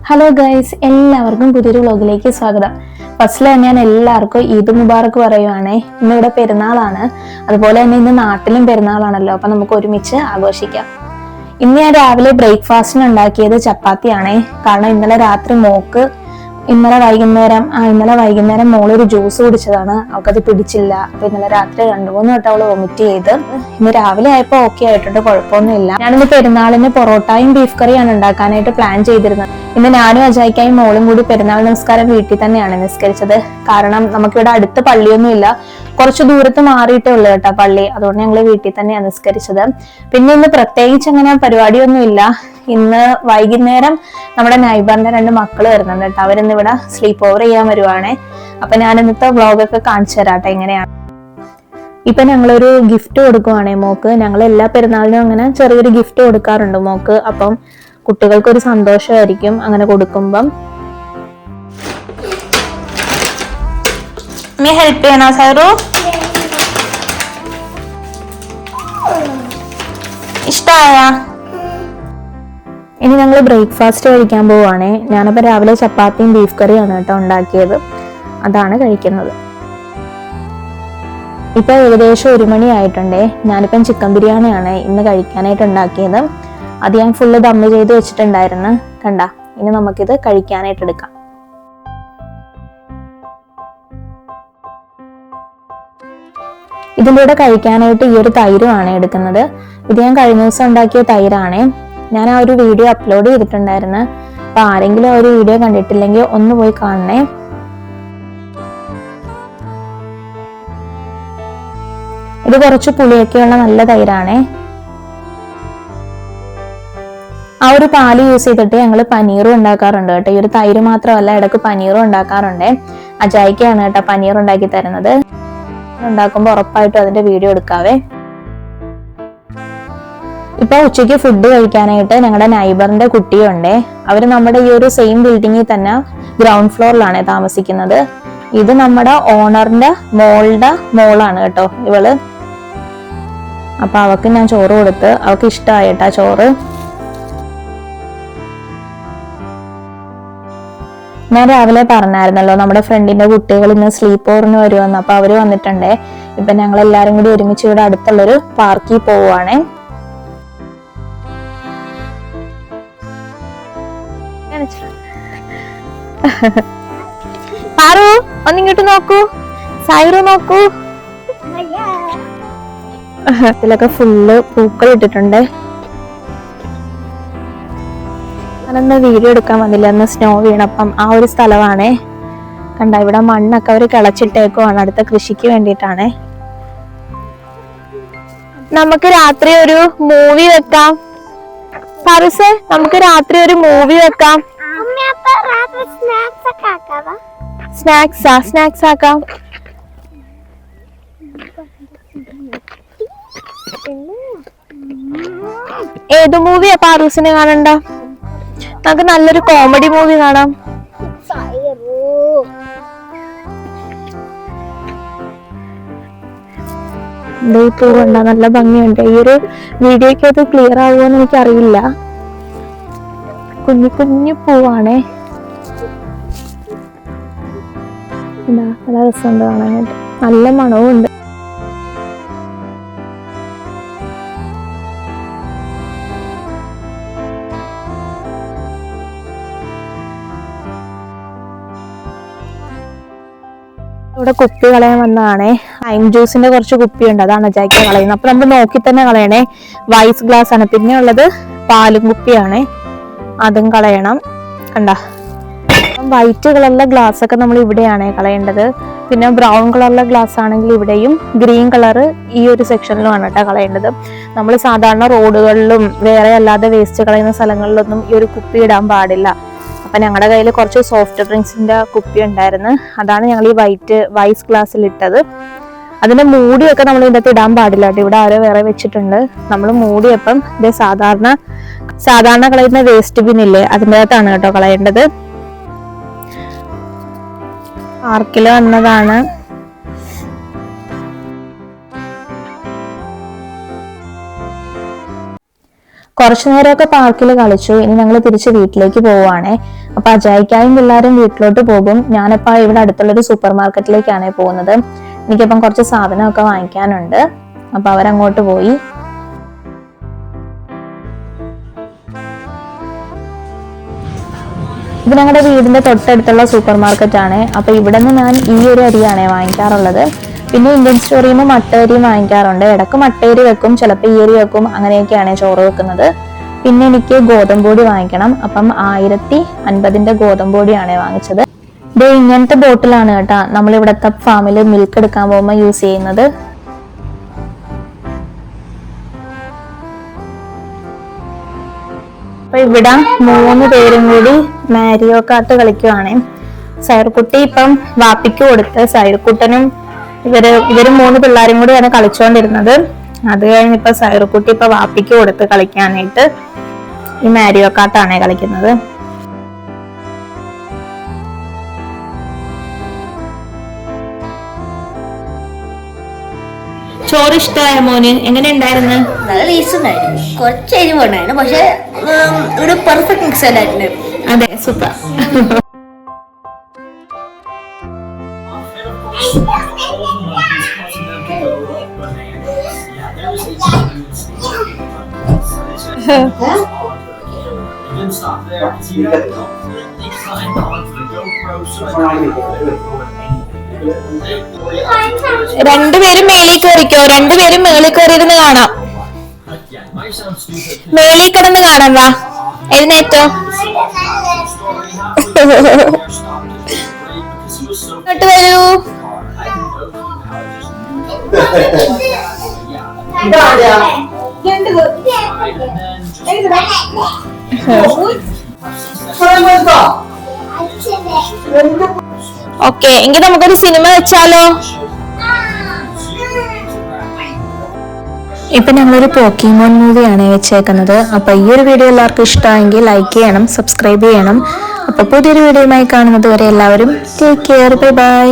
Hello guys, എല്ലാവർക്കും പുതിയൊരു വ്ലോഗിലേക്ക് സ്വാഗതം. ഫസ്റ്റില് ഞാൻ എല്ലാവർക്കും ഈദ് മുബാറക്ക് പറയുവാണേ. ഇന്നിവിടെ പെരുന്നാളാണ്, അതുപോലെ തന്നെ ഇന്ന് നാട്ടിലും പെരുന്നാളാണല്ലോ, അപ്പൊ നമുക്ക് ഒരുമിച്ച് ആഘോഷിക്കാം. ഇന്ന് ഞാൻ രാവിലെ ബ്രേക്ക്ഫാസ്റ്റിന് ഉണ്ടാക്കിയത് ചപ്പാത്തിയാണേ. കാരണം ഇന്നലെ വൈകുന്നേരം മോളൊരു ജ്യൂസ് കുടിച്ചതാണ്, അവൾക്കത് പിടിച്ചില്ല. അപ്പൊ ഇന്നലെ രാത്രി 2-3 വട്ടം അവള് വൊമിറ്റ് ചെയ്ത്. ഇന്ന് രാവിലെ ആയപ്പോ ഓക്കെ ആയിട്ടുണ്ട്, കുഴപ്പമൊന്നുമില്ല. ഞാനിന്ന് പെരുന്നാളിന് പൊറോട്ടയും ബീഫ് കറിയാണ് ഉണ്ടാക്കാനായിട്ട് പ്ലാൻ ചെയ്തിരുന്നത്. ഇന്ന് ഞാനും അജായിക്കായും മോളും കൂടി പെരുന്നാൾ നമസ്കാരം വീട്ടിൽ തന്നെയാണ് നിസ്കരിച്ചത്. കാരണം നമുക്കിവിടെ അടുത്ത് പള്ളിയൊന്നും ഇല്ല, കുറച്ച് ദൂരത്ത് മാറിയിട്ടേ ഉള്ളു കേട്ടോ പള്ളി. അതുകൊണ്ട് ഞങ്ങള് വീട്ടിൽ തന്നെയാണ് നിസ്കരിച്ചത്. പിന്നെ ഇന്ന് പ്രത്യേകിച്ച് അങ്ങനെ പരിപാടിയൊന്നും ഇല്ല. ഇന്ന് വൈകുന്നേരം നമ്മുടെ നൈബറിന്റെ 2 മക്കള് വരുന്നുണ്ട് കേട്ടോ. അവരിന്ന് ഇവിടെ സ്ലീപ്പ് ഓവർ ചെയ്യാൻ വരുവാണേ. അപ്പൊ ഞാൻ ഇന്നത്തെ വ്ളോഗൊക്കെ കാണിച്ചു തരാട്ടെ എങ്ങനെയാണ്. ഇപ്പൊ ഞങ്ങളൊരു ഗിഫ്റ്റ് കൊടുക്കുവാണേ മോക്ക്. ഞങ്ങൾ എല്ലാ പെരുന്നാളിനും അങ്ങനെ ചെറിയൊരു ഗിഫ്റ്റ് കൊടുക്കാറുണ്ട് മോക്ക്. അപ്പം കുട്ടികൾക്കൊരു സന്തോഷമായിരിക്കും അങ്ങനെ കൊടുക്കുമ്പം. ഹെൽപ്പ് ചെയ്യണോ സൈറു? ഇഷ്ടായ? ഇനി ഞങ്ങൾ ബ്രേക്ക്ഫാസ്റ്റ് കഴിക്കാൻ പോവാണേ. ഞാനപ്പോ രാവിലെ ചപ്പാത്തിയും ബീഫ് കറിയാണ് കേട്ടോ ഉണ്ടാക്കിയത്, അതാണ് കഴിക്കുന്നത്. ഇപ്പൊ ഏകദേശം 1 മണി ആയിട്ടുണ്ടേ. ഞാനിപ്പം ചിക്കൻ ബിരിയാണിയാണ് ഇന്ന് കഴിക്കാനായിട്ട് ഉണ്ടാക്കിയത്. അത് ഞാൻ ഫുള്ള് ദമ്മ് ചെയ്ത് വെച്ചിട്ടുണ്ടായിരുന്നു കണ്ട. ഇനി നമുക്കിത് കഴിക്കാനായിട്ട് എടുക്കാം. ഇതിൻ്റെ കൂടെ കഴിക്കാനായിട്ട് ഈ ഒരു തൈരുമാണ് എടുക്കുന്നത്. ഇത് ഞാൻ കഴിഞ്ഞ ദിവസം ഉണ്ടാക്കിയ തൈരാണേ. ഞാൻ ആ ഒരു വീഡിയോ അപ്ലോഡ് ചെയ്തിട്ടുണ്ടായിരുന്നു. അപ്പൊ ആരെങ്കിലും ആ ഒരു വീഡിയോ കണ്ടിട്ടില്ലെങ്കിൽ ഒന്ന് പോയി കാണണേ. ഇത് കുറച്ച് പുളിയൊക്കെയുള്ള നല്ല തൈരാണേ. ആ ഒരു പാല് യൂസ് ചെയ്തിട്ട് ഞങ്ങൾ പനീറും ഉണ്ടാക്കാറുണ്ട് കേട്ടോ. ഈ ഒരു തൈര് മാത്രമല്ല, ഇടയ്ക്ക് പനീറും ഉണ്ടാക്കാറുണ്ട്. അജായിക്കാണ് കേട്ടോ പനീർ ഉണ്ടാക്കി തരുന്നത്. ഉണ്ടാക്കുമ്പോൾ ഉറപ്പായിട്ടും അതിന്റെ വീഡിയോ എടുക്കാവേ. ഇപ്പൊ ഉച്ചയ്ക്ക് ഫുഡ് കഴിക്കാനായിട്ട് ഞങ്ങളുടെ നൈബറിന്റെ കുട്ടിയുണ്ടേ. അവര് നമ്മുടെ ഈ ഒരു സെയിം ബിൽഡിങ്ങിൽ തന്നെ ഗ്രൗണ്ട് ഫ്ലോറിലാണ് താമസിക്കുന്നത്. ഇത് നമ്മുടെ ഓണറിന്റെ മോളുടെ മോളാണ് കേട്ടോ ഇവള്. അപ്പൊ അവക്ക് ഞാൻ ചോറ് കൊടുത്ത്, അവക്ക് ഇഷ്ടമായിട്ടാ ചോറ്. ഞാൻ രാവിലെ പറഞ്ഞായിരുന്നല്ലോ നമ്മുടെ ഫ്രണ്ടിന്റെ കുട്ടികൾ ഇന്ന് സ്ലീപ്പ് ഓവറിന് വരുമെന്ന്. അപ്പൊ അവര് വന്നിട്ടുണ്ടേ. ഇപ്പൊ ഞങ്ങൾ എല്ലാരും കൂടി ഒരുമിച്ച് ഇവിടെ അടുത്തുള്ളൊരു പാർക്കിൽ പോവുകയാണേ. പാറു ഒന്നിങ്ങോട്ട് നോക്കൂ, സൈറു നോക്കൂ. ഇതിലൊക്കെ ഫുള്ള് പൂക്കൾ ഇട്ടിട്ടുണ്ട്. ഞാനന്ന് വീഡിയോ എടുക്കാൻ വന്നില്ല, അന്ന് സ്നോ വീണപ്പം. ആ ഒരു സ്ഥലമാണേ കണ്ട. ഇവിടെ മണ്ണൊക്കെ അവര് കിളച്ചിട്ടേക്കുവാണ്, അടുത്ത കൃഷിക്ക് വേണ്ടിയിട്ടാണേ. നമുക്ക് രാത്രി ഒരു മൂവി വെക്കാം പാറുസേ, നമുക്ക് രാത്രി ഒരു മൂവി വെക്കാം. സ്നാക്സ് ആക്കാം. ഏത് മൂവിയാ പാറൂസിനെ കാണണ്ട? നമുക്ക് നല്ലൊരു കോമഡി മൂവി കാണാം. പൂ കണ്ട നല്ല ഭംഗിയുണ്ട്. ഈ ഒരു വീഡിയോക്ക് അത് ക്ലിയർ ആവുമോന്ന് എനിക്കറിയില്ല. കുഞ്ഞു കുഞ്ഞു പൂവാണേ. നല്ല രസമുണ്ട് കാണാനായിട്ട്, നല്ല മണവും ഉണ്ട്. ഇവിടെ കുപ്പി കളയാൻ വന്നതാണേ. ലൈം ജ്യൂസിന്റെ കുറച്ച് കുപ്പിയുണ്ട്, അതാണ് അജായിക്ക് കളയുന്നത്. അപ്പൊ നമ്മൾ നോക്കി തന്നെ കളയണേ. വൈസ് ഗ്ലാസ് ആണ്. പിന്നെ ഉള്ളത് പാലും കുപ്പിയാണേ, അതും കളയണം. കണ്ട, വൈറ്റ് കളറിലെ ഗ്ലാസ് ഒക്കെ നമ്മൾ ഇവിടെയാണ് കളയേണ്ടത്. പിന്നെ ബ്രൗൺ കളറിലെ ഗ്ലാസ് ആണെങ്കിൽ ഇവിടെയും, ഗ്രീൻ കളറ് ഈ ഒരു സെക്ഷനിലുമാണ് കേട്ടോ കളയേണ്ടത്. നമ്മൾ സാധാരണ റോഡുകളിലും വേറെ അല്ലാതെ വേസ്റ്റ് കളയുന്ന സ്ഥലങ്ങളിലൊന്നും ഈ ഒരു കുപ്പി ഇടാൻ പാടില്ല. അപ്പൊ ഞങ്ങളുടെ കയ്യിൽ കുറച്ച് സോഫ്റ്റ് ഡ്രിങ്ക്സിന്റെ കുപ്പി ഉണ്ടായിരുന്നു, അതാണ് ഞങ്ങൾ ഈ വൈസ് ഗ്ലാസ്സിൽ ഇട്ടത്. അതിന്റെ മൂടിയൊക്കെ നമ്മൾ ഇതിൻ്റെ അകത്ത് ഇടാൻ പാടില്ല കേട്ടോ. ഇവിടെ ആരോ വേറെ വെച്ചിട്ടുണ്ട്. നമ്മൾ മൂടിയപ്പം ഇത് സാധാരണ കളയുന്ന വേസ്റ്റ് ബിൻ ഇല്ലേ, അതിൻ്റെ അകത്താണ് കേട്ടോ കളയേണ്ടത്. പാർക്കില് വന്നതാണ്. കുറച്ചു നേരമൊക്കെ പാർക്കിൽ കളിച്ചു. ഇനി ഞങ്ങൾ തിരിച്ച് വീട്ടിലേക്ക് പോവുകയാണേ. അപ്പൊ അജായിക്കായും പിള്ളേരും വീട്ടിലോട്ട് പോകും. ഞാനിപ്പോ ഇവിടെ അടുത്തുള്ളൊരു സൂപ്പർ മാർക്കറ്റിലേക്കാണ് പോകുന്നത്. എനിക്കിപ്പം കുറച്ച് സാധനമൊക്കെ വാങ്ങിക്കാനുണ്ട്. അപ്പൊ അവരങ്ങോട്ട് പോയി. ഇത് ഞങ്ങളുടെ വീടിന്റെ തൊട്ടടുത്തുള്ള സൂപ്പർ മാർക്കറ്റ് ആണ്. അപ്പൊ ഇവിടെ നിന്ന് ഞാൻ ഈ ഒരു അരിയാണ് വാങ്ങിക്കാറുള്ളത്. പിന്നെ ഇന്ത്യൻ സ്റ്റോറിൽ നിന്ന് മട്ട അരിയും വാങ്ങിക്കാറുണ്ട്. ഇടക്ക് മട്ടയരി വെക്കും, ചിലപ്പോൾ ഈ അരി വെക്കും. അങ്ങനെയൊക്കെയാണ് ചോറ് വെക്കുന്നത്. പിന്നെ എനിക്ക് ഗോതമ്പൊടി വാങ്ങിക്കണം. അപ്പം 1050 ഗോതമ്പൊടിയാണ് വാങ്ങിച്ചത്. ഇത് ഇങ്ങനത്തെ ബോട്ടിലാണ് കേട്ടാ നമ്മൾ ഇവിടുത്തെ ഫാമിൽ മിൽക്ക് എടുക്കാൻ പോകുമ്പോൾ യൂസ് ചെയ്യുന്നത്. അപ്പൊ ഇവിടെ 3 പേരും കൂടി മാരിയോ കാർട്ട് കളിക്കുവാണ്. സൈർക്കുട്ടി ഇപ്പം വാപ്പിക്ക് കൊടുത്ത്, സൈർക്കുട്ടനും ഇവര് 3 പിള്ളേരും കൂടിയാണ് കളിച്ചുകൊണ്ടിരുന്നത്. അത് കഴിഞ്ഞ് ഇപ്പൊ സൈർക്കുട്ടി ഇപ്പൊ വാപ്പിക്ക് കൊടുത്ത് കളിക്കാനായിട്ട് ഈ മാരിയോ കാർട്ടാണ് കളിക്കുന്നത്. ചോറ് ഇഷ്ടമായ മോന്? എങ്ങനെ ഉണ്ടായിരുന്നു? നല്ല ടേസ്റ്റ് ഉണ്ടായിരുന്നു. കുറച്ച് എരിവുണ്ടായിരുന്നു, പക്ഷെ ഒരു പെർഫെക്റ്റ് മിക്സ് ആയിരുന്നു. അതെ, സൂപ്പർ. രണ്ടുപേരും മേളിൽ കയറിക്കോ. രണ്ടുപേരും മേളിൽ കയറിയിരുന്ന് കാണാം. മേളിൽ കിടന്ന് കാണാം. വാ, എഴുന്നേറ്റോ. ഇങ്ങോട്ട് വരൂ. ഓക്കെ, എങ്കിൽ നമുക്കൊരു സിനിമ വെച്ചാലോ? ഇപ്പൊ ഞങ്ങളൊരു പോക്കിമോൻ മൂവിയാണ് വെച്ചേക്കുന്നത്. അപ്പൊ ഈ ഒരു വീഡിയോ എല്ലാവർക്കും ഇഷ്ടമായെങ്കിൽ ലൈക്ക് ചെയ്യണം, സബ്സ്ക്രൈബ് ചെയ്യണം. അപ്പൊ പുതിയൊരു വീഡിയോയുമായി കാണുന്നത് വരെ എല്ലാവരും ടേക്ക് കെയർ. Bye bye.